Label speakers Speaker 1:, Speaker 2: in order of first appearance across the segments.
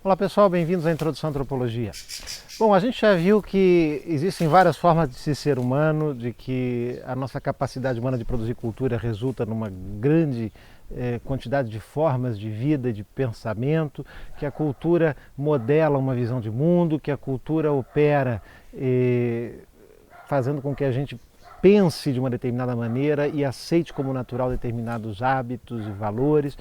Speaker 1: Olá pessoal, bem-vindos à Introdução à Antropologia. Bom, a gente já viu que existem várias formas de se ser humano, de que a nossa capacidade humana de produzir cultura resulta numa grande quantidade de formas de vida e de pensamento, que a cultura modela uma visão de mundo, que a cultura opera fazendo com que a gente pense de uma determinada maneira e aceite como natural determinados hábitos e valores.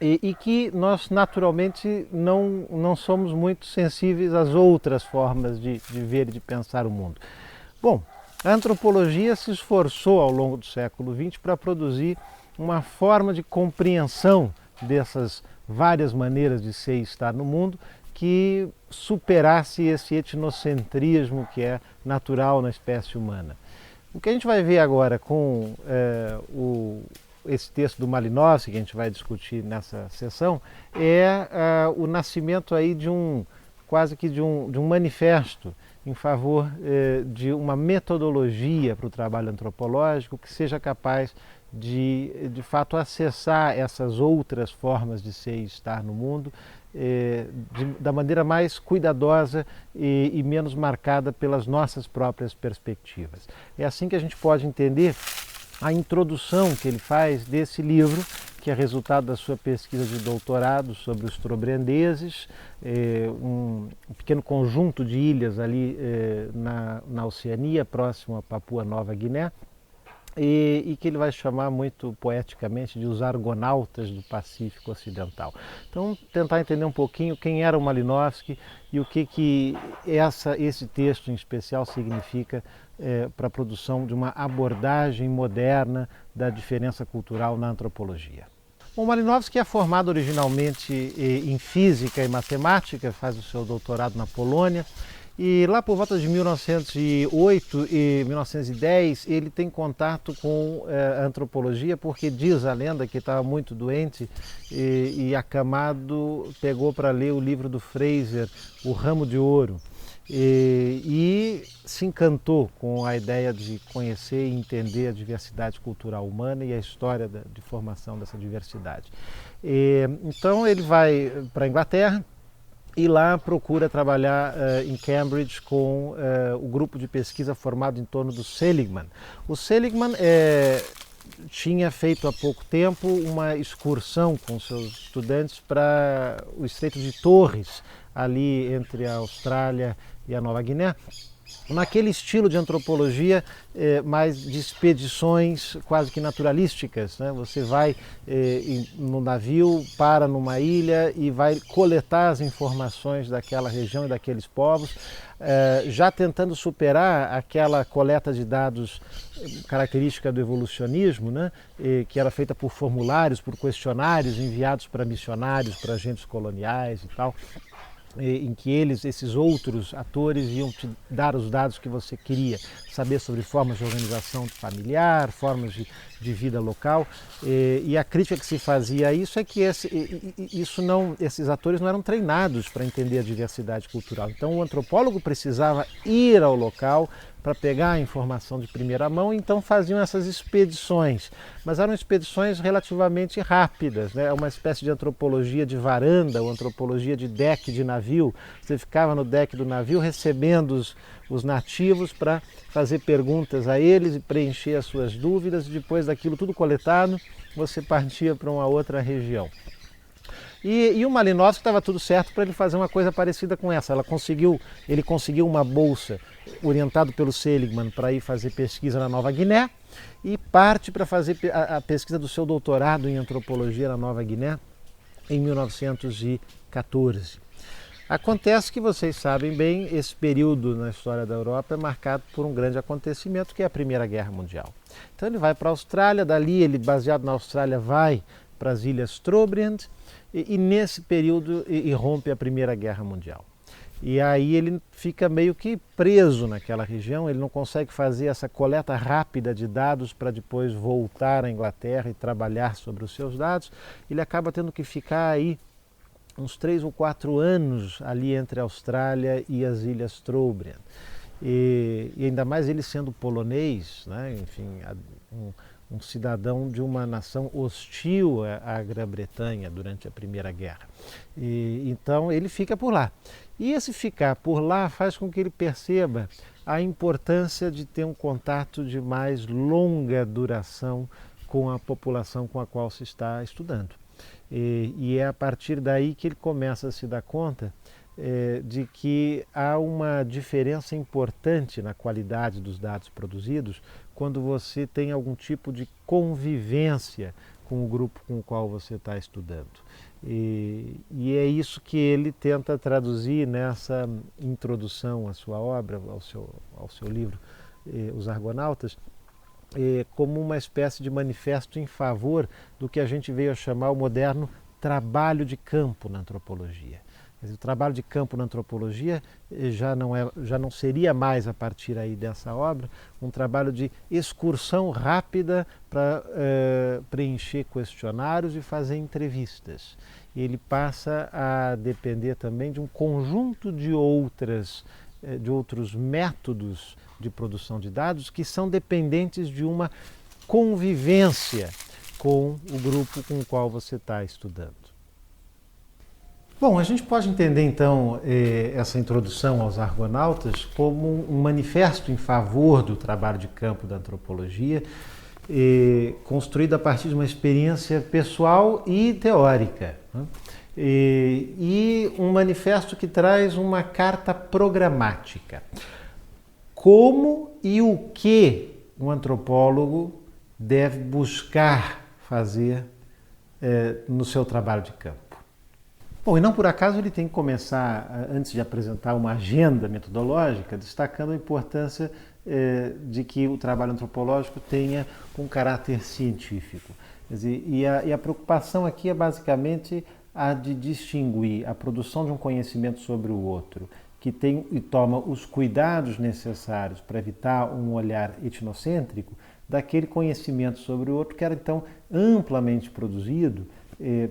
Speaker 1: E que nós naturalmente não somos muito sensíveis às outras formas de ver e de pensar o mundo. Bom, a antropologia se esforçou ao longo do século XX para produzir uma forma de compreensão dessas várias maneiras de ser e estar no mundo que superasse esse etnocentrismo que é natural na espécie humana. O que a gente vai ver agora com esse texto do Malinowski, que a gente vai discutir nessa sessão, é o nascimento aí de quase que de um manifesto em favor de uma metodologia para o trabalho antropológico que seja capaz de fato acessar essas outras formas de ser e estar no mundo da maneira mais cuidadosa e menos marcada pelas nossas próprias perspectivas. É assim que a gente pode entender a introdução que ele faz desse livro, que é resultado da sua pesquisa de doutorado sobre os trobrendeses, um pequeno conjunto de ilhas ali na Oceania, próximo a Papua Nova Guiné, e que ele vai chamar muito poeticamente de os argonautas do Pacífico Ocidental. Então, tentar entender um pouquinho quem era o Malinowski e o que esse texto em especial significa para a produção de uma abordagem moderna da diferença cultural na antropologia. O Malinowski é formado originalmente em física e matemática, faz o seu doutorado na Polônia, e lá por volta de 1908 e 1910 ele tem contato com a antropologia porque diz a lenda que estava muito doente e acamado pegou para ler o livro do Fraser, O Ramo de Ouro, e se encantou com a ideia de conhecer e entender a diversidade cultural humana e a história de formação dessa diversidade. Então ele vai para a Inglaterra e lá procura trabalhar em Cambridge com o grupo de pesquisa formado em torno do Seligman. O Seligman tinha feito há pouco tempo uma excursão com seus estudantes para o Estreito de Torres, ali entre a Austrália e a Nova Guiné, naquele estilo de antropologia mais de expedições quase que naturalísticas, né? Você vai no navio, para numa ilha e vai coletar as informações daquela região e daqueles povos, já tentando superar aquela coleta de dados característica do evolucionismo, né? Que era feita por formulários, por questionários enviados para missionários, para agentes coloniais e tal, em que esses outros atores, iam te dar os dados que você queria, saber sobre formas de organização familiar, formas de vida local, e a crítica que se fazia a isso é que esses atores não eram treinados para entender a diversidade cultural. Então o antropólogo precisava ir ao local para pegar a informação de primeira mão, então faziam essas expedições, mas eram expedições relativamente rápidas, né? Uma espécie de antropologia de varanda, ou antropologia de deck de navio. Você ficava no deck do navio recebendo os nativos para fazer perguntas a eles e preencher as suas dúvidas, e depois daquilo tudo coletado, você partia para uma outra região. E o Malinowski estava tudo certo para ele fazer uma coisa parecida com essa. Ele conseguiu uma bolsa orientado pelo Seligman para ir fazer pesquisa na Nova Guiné e parte para fazer a pesquisa do seu doutorado em antropologia na Nova Guiné em 1914. Acontece que vocês sabem bem, esse período na história da Europa é marcado por um grande acontecimento que é a Primeira Guerra Mundial. Então ele vai para a Austrália, dali ele, baseado na Austrália, vai para as Ilhas Trobriand e nesse período irrompe a Primeira Guerra Mundial. E aí ele fica meio que preso naquela região, ele não consegue fazer essa coleta rápida de dados para depois voltar à Inglaterra e trabalhar sobre os seus dados. Ele acaba tendo que ficar aí uns 3 ou 4 anos ali entre a Austrália e as Ilhas Trobriand. E ainda mais ele sendo polonês, né? Enfim, um cidadão de uma nação hostil à Grã-Bretanha durante a Primeira Guerra. Então ele fica por lá. E esse ficar por lá faz com que ele perceba a importância de ter um contato de mais longa duração com a população com a qual se está estudando. E é a partir daí que ele começa a se dar conta de que há uma diferença importante na qualidade dos dados produzidos quando você tem algum tipo de convivência com o grupo com o qual você está estudando. E é isso que ele tenta traduzir nessa introdução à sua obra, ao seu livro, Os Argonautas, como uma espécie de manifesto em favor do que a gente veio a chamar o moderno trabalho de campo na antropologia. O trabalho de campo na antropologia já não seria mais, a partir aí dessa obra, um trabalho de excursão rápida para preencher questionários e fazer entrevistas. Ele passa a depender também de um conjunto de outros métodos de produção de dados que são dependentes de uma convivência com o grupo com o qual você está estudando. Bom, a gente pode entender então essa introdução aos Argonautas como um manifesto em favor do trabalho de campo da antropologia, construído a partir de uma experiência pessoal e teórica, né? E um manifesto que traz uma carta programática. Como e o que um antropólogo deve buscar fazer no seu trabalho de campo. Bom, e não por acaso ele tem que começar, antes de apresentar uma agenda metodológica, destacando a importância de que o trabalho antropológico tenha um caráter científico. Quer dizer, e a preocupação aqui é basicamente a de distinguir a produção de um conhecimento sobre o outro, que tem e toma os cuidados necessários para evitar um olhar etnocêntrico, daquele conhecimento sobre o outro que era então amplamente produzido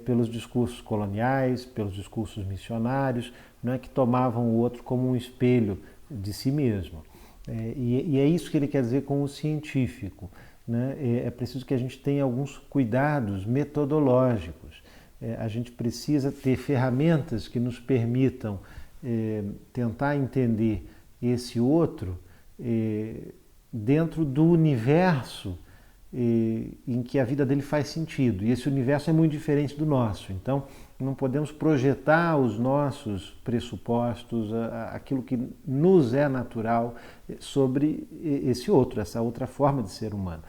Speaker 1: pelos discursos coloniais, pelos discursos missionários, né, que tomavam o outro como um espelho de si mesmo. E é isso que ele quer dizer com o científico, né? É preciso que a gente tenha alguns cuidados metodológicos. A gente precisa ter ferramentas que nos permitam tentar entender esse outro dentro do universo em que a vida dele faz sentido. E esse universo é muito diferente do nosso. Então, não podemos projetar os nossos pressupostos, aquilo que nos é natural sobre esse outro, essa outra forma de ser humano.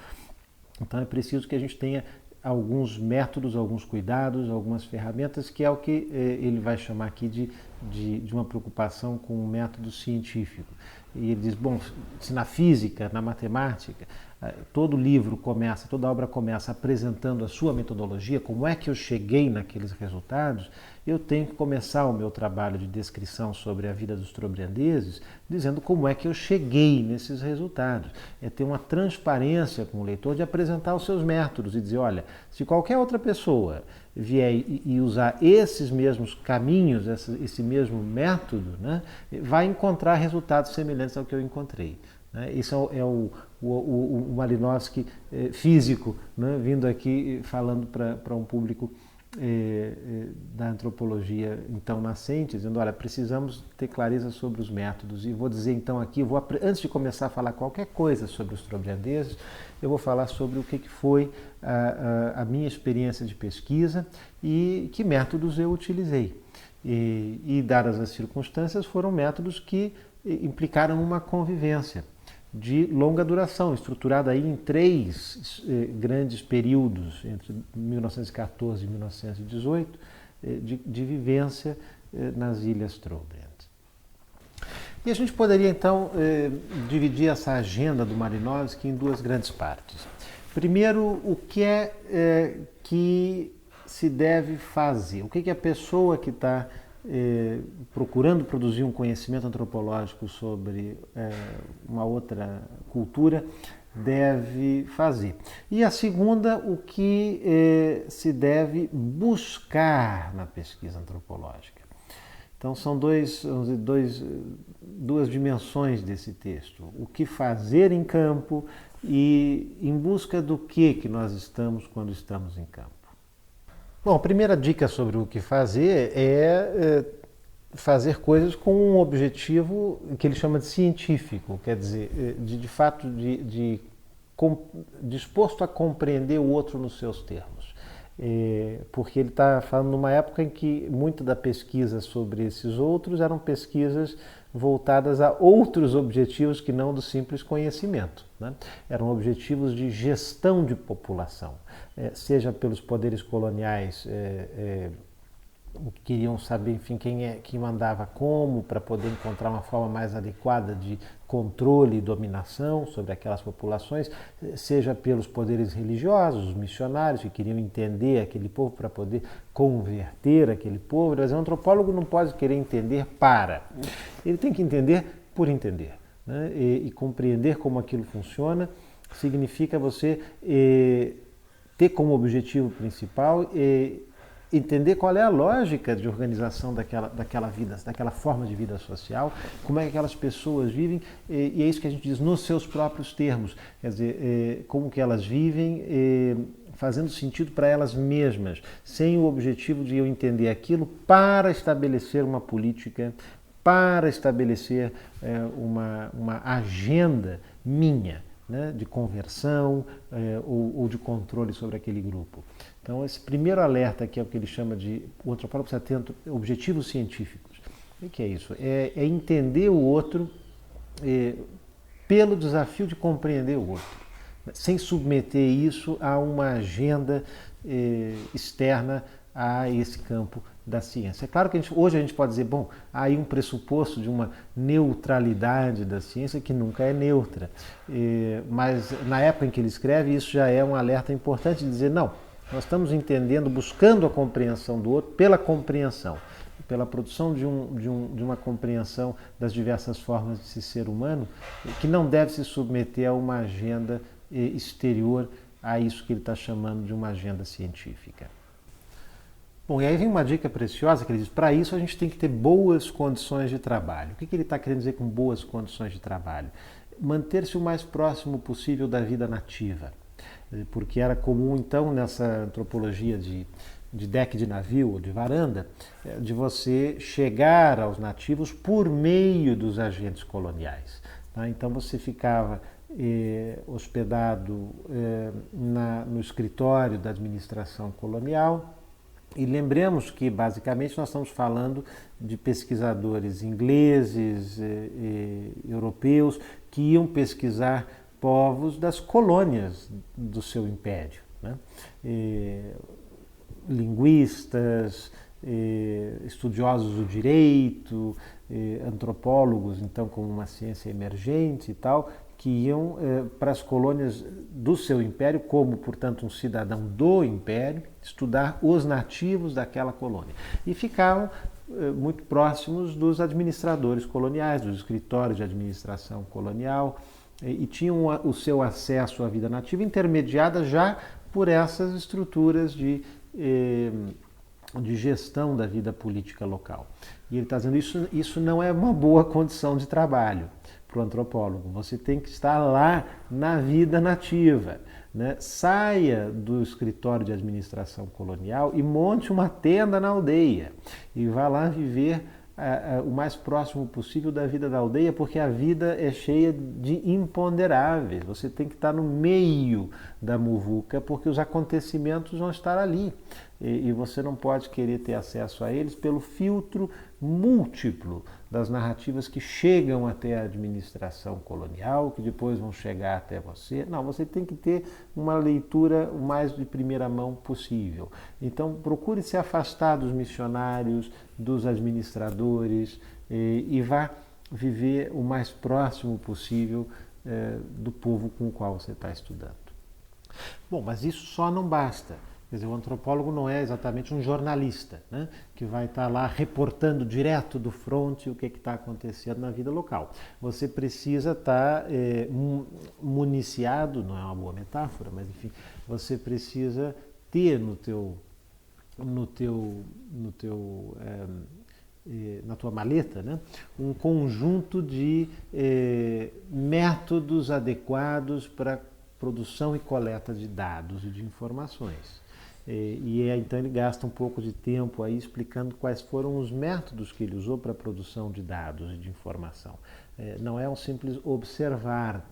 Speaker 1: Então, é preciso que a gente tenha alguns métodos, alguns cuidados, algumas ferramentas, que é o que ele vai chamar aqui de uma preocupação com o método científico. E ele diz, bom, se na física, na matemática, todo livro começa, toda obra começa apresentando a sua metodologia, como é que eu cheguei naqueles resultados, eu tenho que começar o meu trabalho de descrição sobre a vida dos trobriandeses dizendo como é que eu cheguei nesses resultados. É ter uma transparência com o leitor de apresentar os seus métodos e dizer, olha, se qualquer outra pessoa vier e usar esses mesmos caminhos, esse mesmo método, né, vai encontrar resultados semelhantes ao que eu encontrei. Isso é o Malinowski físico, né, vindo aqui falando para um público da antropologia então nascente, dizendo, olha, precisamos ter clareza sobre os métodos. E vou dizer então aqui, antes de começar a falar qualquer coisa sobre os trobriandeses, eu vou falar sobre o que foi a minha experiência de pesquisa e que métodos eu utilizei. E dadas as circunstâncias, foram métodos que implicaram uma convivência de longa duração, estruturada aí em 3 grandes períodos, entre 1914 e 1918, de vivência nas Ilhas Trobriand. E a gente poderia então dividir essa agenda do Malinowski em 2 grandes partes. Primeiro, o que que se deve fazer, o que a pessoa que está procurando produzir um conhecimento antropológico sobre uma outra cultura deve fazer. E a segunda, o que se deve buscar na pesquisa antropológica. Então são vamos dizer, duas dimensões desse texto. O que fazer em campo e em busca do que nós estamos quando estamos em campo. Bom, a primeira dica sobre o que fazer é fazer coisas com um objetivo que ele chama de científico, quer dizer, de fato, disposto a compreender o outro nos seus termos. Porque ele está falando numa época em que muita da pesquisa sobre esses outros eram pesquisas voltadas a outros objetivos que não do simples conhecimento, né? Eram objetivos de gestão de população, seja pelos poderes coloniais queriam saber, enfim, quem mandava como, para poder encontrar uma forma mais adequada de controle e dominação sobre aquelas populações, seja pelos poderes religiosos, os missionários que queriam entender aquele povo para poder converter aquele povo. Mas o antropólogo não pode querer entender ele tem que entender por entender, né? E compreender como aquilo funciona significa você ter como objetivo principal entender qual é a lógica de organização daquela vida, daquela forma de vida social, como é que aquelas pessoas vivem, e é isso que a gente diz nos seus próprios termos, quer dizer, como que elas vivem, fazendo sentido para elas mesmas, sem o objetivo de eu entender aquilo para estabelecer uma política, para estabelecer uma agenda minha, né, de conversão ou de controle sobre aquele grupo. Então, esse primeiro alerta, que é o que ele chama de, o antropólogo precisa ter objetivos científicos. O que é isso? É entender o outro pelo desafio de compreender o outro, sem submeter isso a uma agenda externa a esse campo da ciência. É claro que hoje a gente pode dizer, bom, há aí um pressuposto de uma neutralidade da ciência que nunca é neutra, mas na época em que ele escreve, isso já é um alerta importante de dizer, não, nós estamos entendendo, buscando a compreensão do outro pela compreensão, pela produção de uma compreensão das diversas formas de ser humano, que não deve se submeter a uma agenda exterior a isso que ele está chamando de uma agenda científica. Bom, e aí vem uma dica preciosa que ele diz, para isso a gente tem que ter boas condições de trabalho. O que ele está querendo dizer com boas condições de trabalho? Manter-se o mais próximo possível da vida nativa. Porque era comum, então, nessa antropologia de deck de navio ou de varanda, de você chegar aos nativos por meio dos agentes coloniais. Tá? Então você ficava hospedado no escritório da administração colonial. E lembremos que, basicamente, nós estamos falando de pesquisadores ingleses, europeus, que iam pesquisar povos das colônias do seu império, né? Linguistas, estudiosos do direito, antropólogos, então, como uma ciência emergente e tal, que iam para as colônias do seu império, como, portanto, um cidadão do império, estudar os nativos daquela colônia. E ficavam muito próximos dos administradores coloniais, dos escritórios de administração colonial, e tinham o seu acesso à vida nativa intermediada já por essas estruturas de gestão da vida política local. E ele está dizendo isso não é uma boa condição de trabalho para o antropólogo. Você tem que estar lá na vida nativa, né? Saia do escritório de administração colonial e monte uma tenda na aldeia e vá lá viver o mais próximo possível da vida da aldeia, porque a vida é cheia de imponderáveis. Você tem que estar no meio da muvuca, porque os acontecimentos vão estar ali. E você não pode querer ter acesso a eles pelo filtro múltiplo das narrativas que chegam até a administração colonial, que depois vão chegar até você. Não, você tem que ter uma leitura o mais de primeira mão possível. Então, procure se afastar dos missionários, dos administradores e vá viver o mais próximo possível do povo com o qual você está estudando. Bom, mas isso só não basta. Quer dizer, o antropólogo não é exatamente um jornalista, né, que vai estar lá reportando direto do fronte o que está acontecendo na vida local. Você precisa estar municiado, não é uma boa metáfora, mas enfim, você precisa ter no teu na tua maleta, né, um conjunto de métodos adequados para produção e coleta de dados e de informações. Então ele gasta um pouco de tempo aí explicando quais foram os métodos que ele usou para a produção de dados e de informação. Não é um simples observar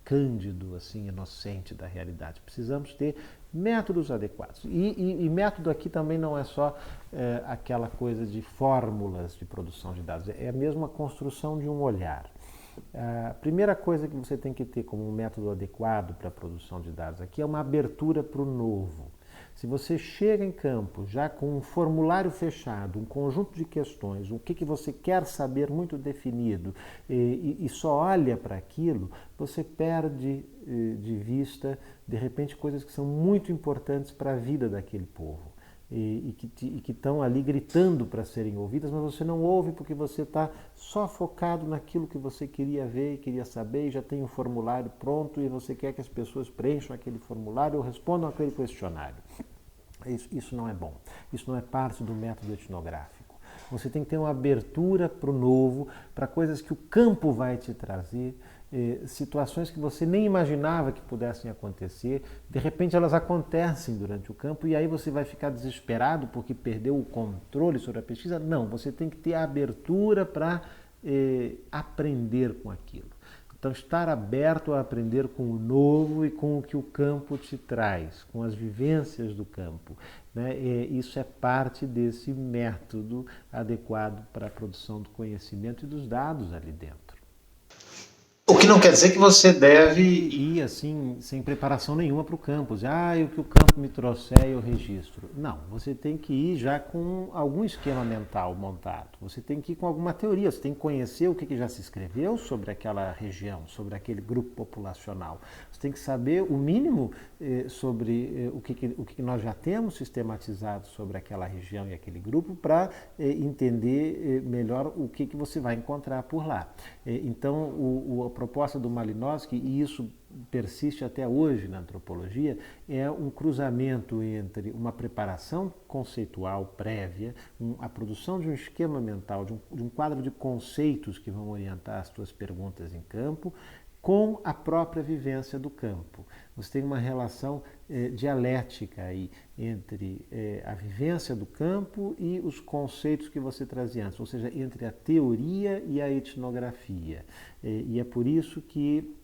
Speaker 1: cândido, assim, inocente da realidade. Precisamos ter métodos adequados. E método aqui também não é só aquela coisa de fórmulas de produção de dados, é mesmo a construção de um olhar. A primeira coisa que você tem que ter como um método adequado para a produção de dados aqui é uma abertura para o novo. Se você chega em campo já com um formulário fechado, um conjunto de questões, o que você quer saber muito definido e só olha para aquilo, você perde de vista, de repente, coisas que são muito importantes para a vida daquele povo. E que estão ali gritando para serem ouvidas, mas você não ouve porque você está só focado naquilo que você queria ver e queria saber, e já tem um formulário pronto e você quer que as pessoas preencham aquele formulário ou respondam aquele questionário. Isso não é bom, isso não é parte do método etnográfico. Você tem que ter uma abertura para o novo, para coisas que o campo vai te trazer, situações que você nem imaginava que pudessem acontecer, de repente elas acontecem durante o campo e aí você vai ficar desesperado porque perdeu o controle sobre a pesquisa. Não, você tem que ter a abertura para aprender com aquilo. Então, estar aberto a aprender com o novo e com o que o campo te traz, com as vivências do campo, né? Isso é parte desse método adequado para a produção do conhecimento e dos dados ali dentro.
Speaker 2: O que não quer dizer que você deve
Speaker 1: Ir assim, sem preparação nenhuma para o campo. O que o campo me trouxer eu registro. Não, você tem que ir já com algum esquema mental montado. Você tem que ir com alguma teoria, você tem que conhecer o que já se escreveu sobre aquela região, sobre aquele grupo populacional. Você tem que saber o mínimo sobre o que nós já temos sistematizado sobre aquela região e aquele grupo para entender melhor o que você vai encontrar por lá. Então, a proposta do Malinowski, e isso persiste até hoje na antropologia, é um cruzamento entre uma preparação conceitual prévia, a produção de um esquema mental, de um quadro de conceitos que vão orientar as tuas perguntas em campo, com a própria vivência do campo. Você tem uma relação dialética aí entre a vivência do campo e os conceitos que você trazia antes, ou seja, entre a teoria e a etnografia. E é por isso que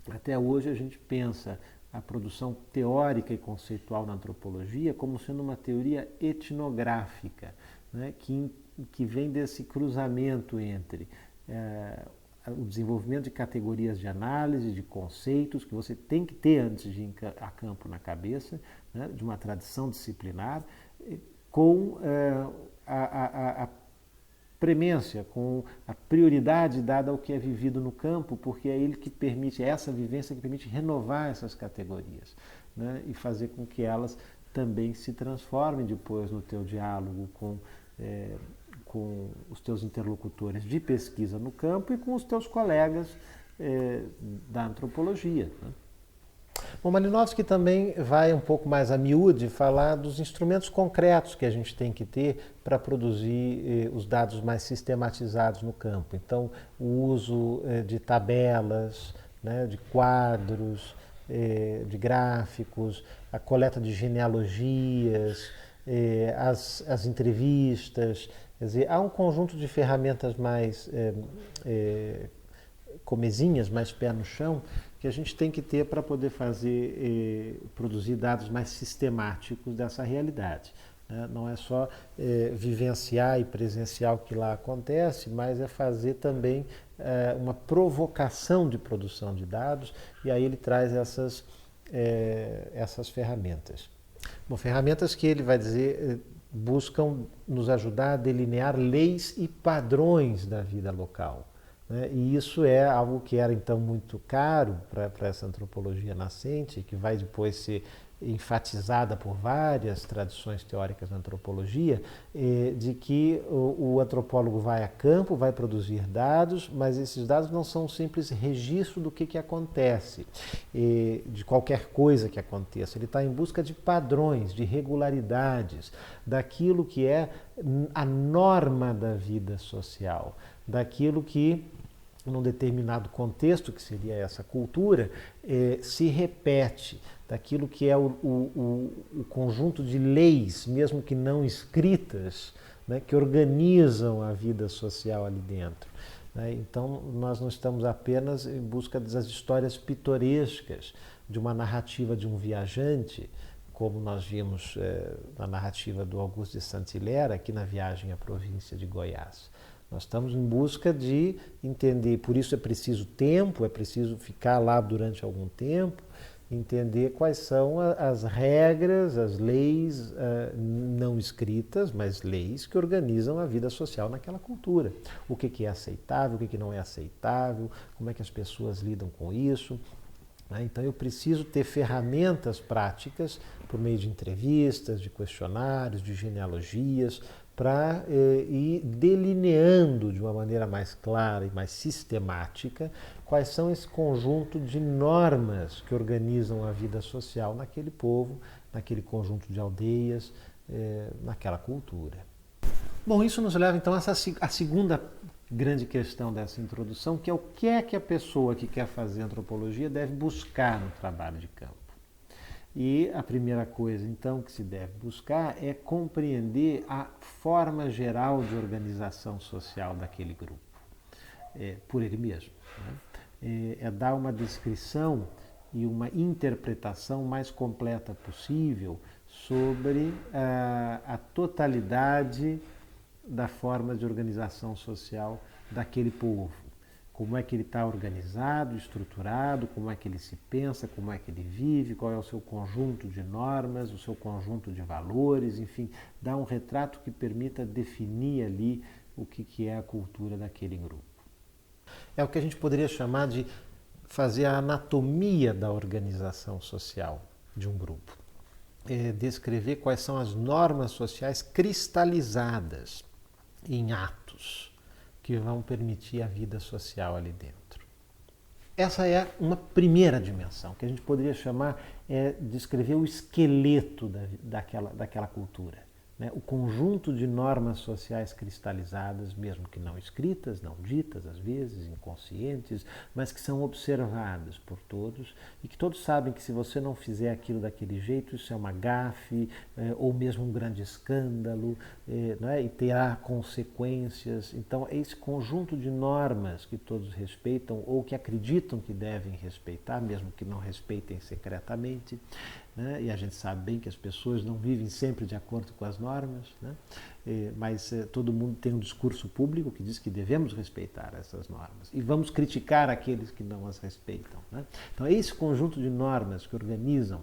Speaker 1: até hoje a gente pensa a produção teórica e conceitual na antropologia como sendo uma teoria etnográfica, né, que vem desse cruzamento entre o desenvolvimento de categorias de análise, de conceitos que você tem que ter antes de ir a campo na cabeça, né, de uma tradição disciplinar, com a premência, com a prioridade dada ao que é vivido no campo, porque é ele que permite, é essa vivência que permite renovar essas categorias, né, e fazer com que elas também se transformem depois no teu diálogo com os teus interlocutores de pesquisa no campo e com os teus colegas da antropologia, né? O Malinowski também vai um pouco mais a miúde falar dos instrumentos concretos que a gente tem que ter para produzir os dados mais sistematizados no campo. Então, o uso de tabelas, né, de quadros, de gráficos, a coleta de genealogias, as entrevistas. Quer dizer, há um conjunto de ferramentas mais comezinhas, mais pé no chão, que a gente tem que ter para poder produzir dados mais sistemáticos dessa realidade. Não é só vivenciar e presenciar o que lá acontece, mas é fazer também uma provocação de produção de dados, e aí ele traz essas ferramentas. Bom, ferramentas que ele vai dizer buscam nos ajudar a delinear leis e padrões da vida local. E isso é algo que era então muito caro para essa antropologia nascente, que vai depois ser enfatizada por várias tradições teóricas da antropologia, de que o antropólogo vai a campo, vai produzir dados, mas esses dados não são um simples registro do que acontece, de qualquer coisa que aconteça. Ele está em busca de padrões, de regularidades, daquilo que é a norma da vida social, daquilo que, num determinado contexto, que seria essa cultura, se repete, daquilo que é o conjunto de leis, mesmo que não escritas, né, que organizam a vida social ali dentro. Né? Então, nós não estamos apenas em busca das histórias pitorescas de uma narrativa de um viajante, como nós vimos na narrativa do Auguste de Saint-Hilaire, aqui na Viagem à Província de Goiás. Nós estamos em busca de entender, por isso é preciso tempo, é preciso ficar lá durante algum tempo, entender quais são as regras, as leis não escritas, mas leis que organizam a vida social naquela cultura. O que é aceitável, o que não é aceitável, como é que as pessoas lidam com isso. Então eu preciso ter ferramentas práticas por meio de entrevistas, de questionários, de genealogias, para ir delineando de uma maneira mais clara e mais sistemática quais são esse conjunto de normas que organizam a vida social naquele povo, naquele conjunto de aldeias, naquela cultura. Bom, isso nos leva então a segunda grande questão dessa introdução, que é que a pessoa que quer fazer antropologia deve buscar no trabalho de campo. E a primeira coisa, então, que se deve buscar é compreender a forma geral de organização social daquele grupo, por ele mesmo. Né? É dar uma descrição e uma interpretação mais completa possível sobre a totalidade da forma de organização social daquele povo. Como é que ele está organizado, estruturado, como é que ele se pensa, como é que ele vive, qual é o seu conjunto de normas, o seu conjunto de valores, enfim, dá um retrato que permita definir ali o que é a cultura daquele grupo. É o que a gente poderia chamar de fazer a anatomia da organização social de um grupo. Descrever quais são as normas sociais cristalizadas em atos que vão permitir a vida social ali dentro. Essa é uma primeira dimensão, que a gente poderia chamar descrever o esqueleto daquela cultura. Né? O conjunto de normas sociais cristalizadas, mesmo que não escritas, não ditas às vezes, inconscientes, mas que são observadas por todos e que todos sabem que se você não fizer aquilo daquele jeito, isso é uma gafe ou mesmo um grande escândalo, né? E terá consequências. Então é esse conjunto de normas que todos respeitam ou que acreditam que devem respeitar, mesmo que não respeitem secretamente. Né? E a gente sabe bem que as pessoas não vivem sempre de acordo com as normas, né? Mas todo mundo tem um discurso público que diz que devemos respeitar essas normas e vamos criticar aqueles que não as respeitam. Né? Então esse conjunto de normas que organizam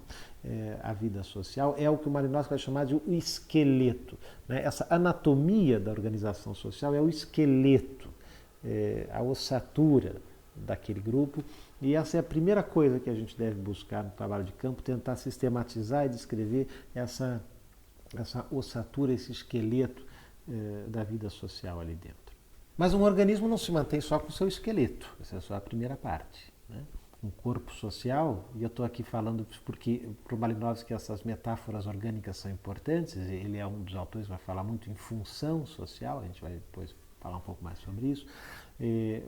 Speaker 1: a vida social é o que o Malinowski vai chamar de o esqueleto. Né? Essa anatomia da organização social é o esqueleto, a ossatura daquele grupo. E essa é a primeira coisa que a gente deve buscar no trabalho de campo, tentar sistematizar e descrever essa ossatura, esse esqueleto da vida social ali dentro. Mas um organismo não se mantém só com o seu esqueleto, essa é só a primeira parte. Né? Um corpo social, e eu estou aqui falando porque para o Malinowski essas metáforas orgânicas são importantes, ele é um dos autores que vai falar muito em função social, a gente vai depois falar um pouco mais sobre isso.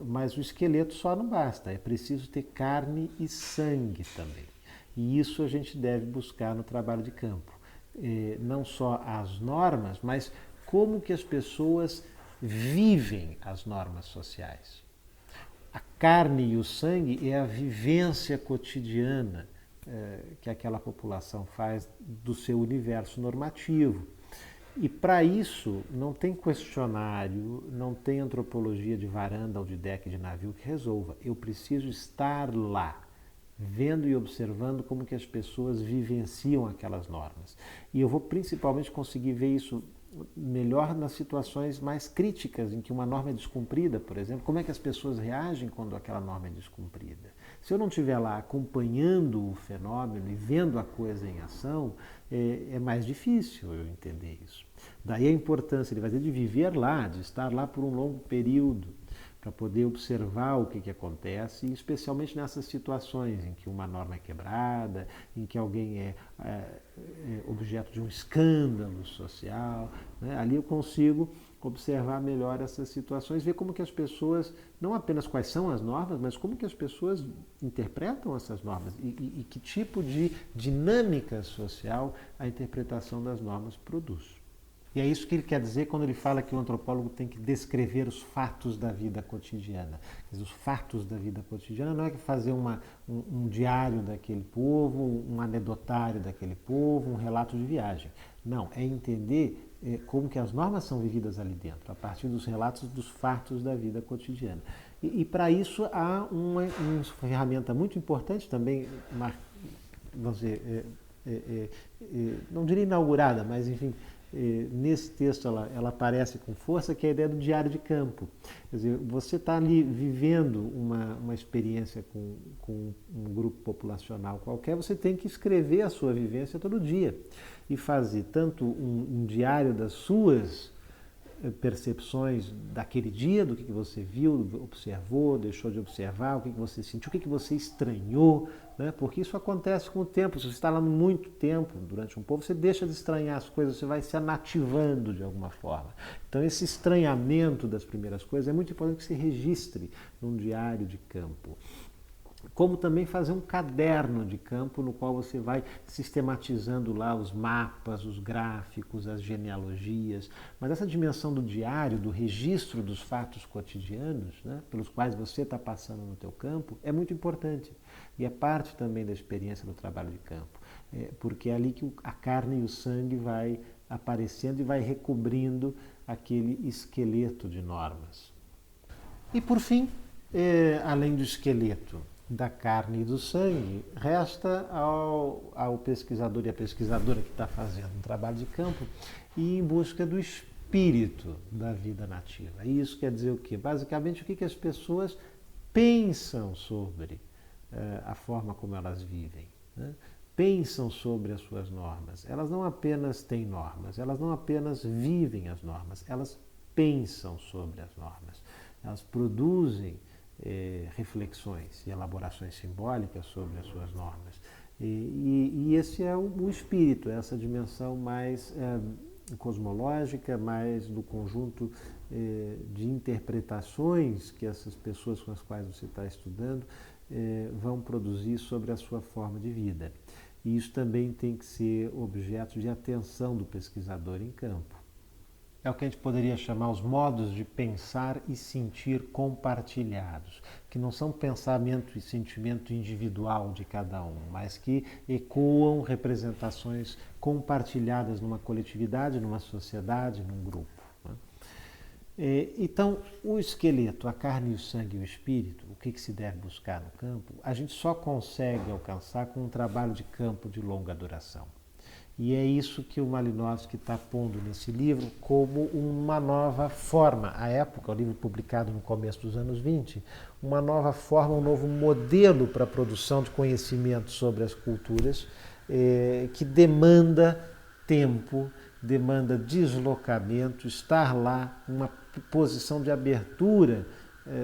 Speaker 1: Mas o esqueleto só não basta, é preciso ter carne e sangue também. E isso a gente deve buscar no trabalho de campo. Não só as normas, mas como que as pessoas vivem as normas sociais. A carne e o sangue é a vivência cotidiana que aquela população faz do seu universo normativo. E para isso não tem questionário, não tem antropologia de varanda ou de deck de navio que resolva. Eu preciso estar lá, vendo e observando como que as pessoas vivenciam aquelas normas. E eu vou principalmente conseguir ver isso melhor nas situações mais críticas, em que uma norma é descumprida, por exemplo. Como é que as pessoas reagem quando aquela norma é descumprida? Se eu não estiver lá acompanhando o fenômeno e vendo a coisa em ação, é mais difícil eu entender isso. Daí a importância, ele vai dizer, de viver lá, de estar lá por um longo período, para poder observar o que acontece, e especialmente nessas situações em que uma norma é quebrada, em que alguém é objeto de um escândalo social, né? Ali eu consigo observar melhor essas situações, ver como que as pessoas, não apenas quais são as normas, mas como que as pessoas interpretam essas normas e que tipo de dinâmica social a interpretação das normas produz. E é isso que ele quer dizer quando ele fala que o antropólogo tem que descrever os fatos da vida cotidiana. Os fatos da vida cotidiana não é fazer um diário daquele povo, um anedotário daquele povo, um relato de viagem. Não, é entender como que as normas são vividas ali dentro, a partir dos relatos dos fatos da vida cotidiana. E para isso há uma ferramenta muito importante também, vamos dizer, não diria inaugurada, mas enfim, nesse texto ela aparece com força, que é a ideia do diário de campo. Quer dizer, você está ali vivendo uma experiência com um grupo populacional qualquer, você tem que escrever a sua vivência todo dia e fazer tanto um diário das suas percepções daquele dia, do que você viu, observou, deixou de observar, o que você sentiu, o que você estranhou, né? Porque isso acontece com o tempo. Se você está lá muito tempo, durante um pouco, você deixa de estranhar as coisas, você vai se anativando de alguma forma. Então esse estranhamento das primeiras coisas é muito importante que se registre num diário de campo. Como também fazer um caderno de campo no qual você vai sistematizando lá os mapas, os gráficos, as genealogias. Mas essa dimensão do diário, do registro dos fatos cotidianos, né, pelos quais você está passando no teu campo, é muito importante. E é parte também da experiência do trabalho de campo. Porque é ali que a carne e o sangue vai aparecendo e vai recobrindo aquele esqueleto de normas. E por fim, além do esqueleto, da carne e do sangue, resta ao pesquisador e à pesquisadora que está fazendo um trabalho de campo ir em busca do espírito da vida nativa. E isso quer dizer o quê? Basicamente, o que as pessoas pensam sobre a forma como elas vivem, né? Pensam sobre as suas normas. Elas não apenas têm normas, elas não apenas vivem as normas, elas pensam sobre as normas. Elas produzem reflexões e elaborações simbólicas sobre as suas normas. E esse é o espírito, essa dimensão mais cosmológica, mais do conjunto de interpretações que essas pessoas com as quais você está estudando vão produzir sobre a sua forma de vida. E isso também tem que ser objeto de atenção do pesquisador em campo. É o que a gente poderia chamar os modos de pensar e sentir compartilhados, que não são pensamento e sentimento individual de cada um, mas que ecoam representações compartilhadas numa coletividade, numa sociedade, num grupo. Então, o esqueleto, a carne, o sangue e o espírito, o que se deve buscar no campo, a gente só consegue alcançar com um trabalho de campo de longa duração. E é isso que o Malinowski está pondo nesse livro como uma nova forma. À época, o livro publicado no começo dos anos 20, uma nova forma, um novo modelo para a produção de conhecimento sobre as culturas, que demanda tempo, demanda deslocamento, estar lá, uma posição de abertura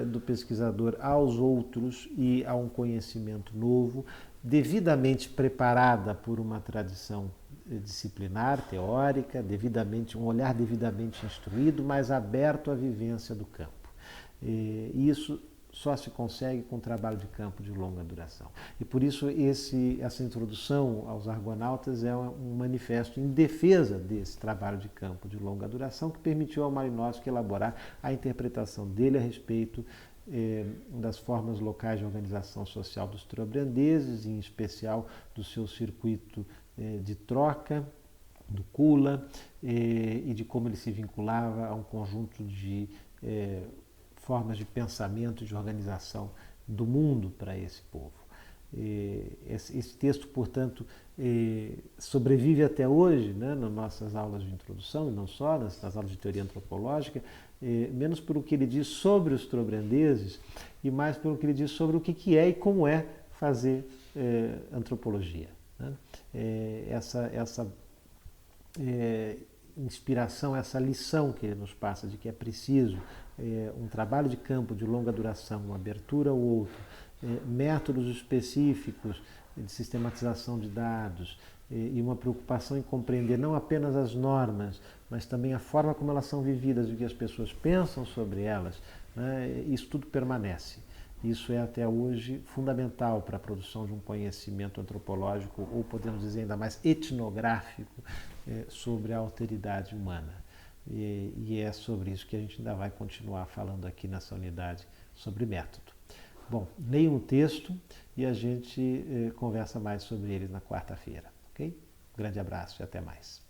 Speaker 1: do pesquisador aos outros e a um conhecimento novo, devidamente preparada por uma tradição disciplinar, teórica, um olhar devidamente instruído, mas aberto à vivência do campo. Isso só se consegue com um trabalho de campo de longa duração. E por isso essa introdução aos Argonautas é um manifesto em defesa desse trabalho de campo de longa duração que permitiu ao Malinowski elaborar a interpretação dele a respeito das formas locais de organização social dos trobrandeses, em especial do seu circuito de troca, do Kula, e de como ele se vinculava a um conjunto de formas de pensamento e de organização do mundo para esse povo. Esse texto, portanto, sobrevive até hoje, né, nas nossas aulas de introdução, e não só, nas aulas de teoria antropológica, menos pelo que ele diz sobre os trobrendeses e mais pelo que ele diz sobre o que é e como é fazer antropologia. Né? Essa inspiração, essa lição que ele nos passa de que é preciso um trabalho de campo de longa duração, uma abertura ao outro, métodos específicos de sistematização de dados e uma preocupação em compreender não apenas as normas, mas também a forma como elas são vividas e o que as pessoas pensam sobre elas, né? Isso tudo permanece. Isso é até hoje fundamental para a produção de um conhecimento antropológico, ou podemos dizer ainda mais etnográfico, sobre a alteridade humana. E é sobre isso que a gente ainda vai continuar falando aqui nessa unidade sobre método. Bom, leia um texto e a gente conversa mais sobre ele na quarta-feira, ok? Grande abraço e até mais.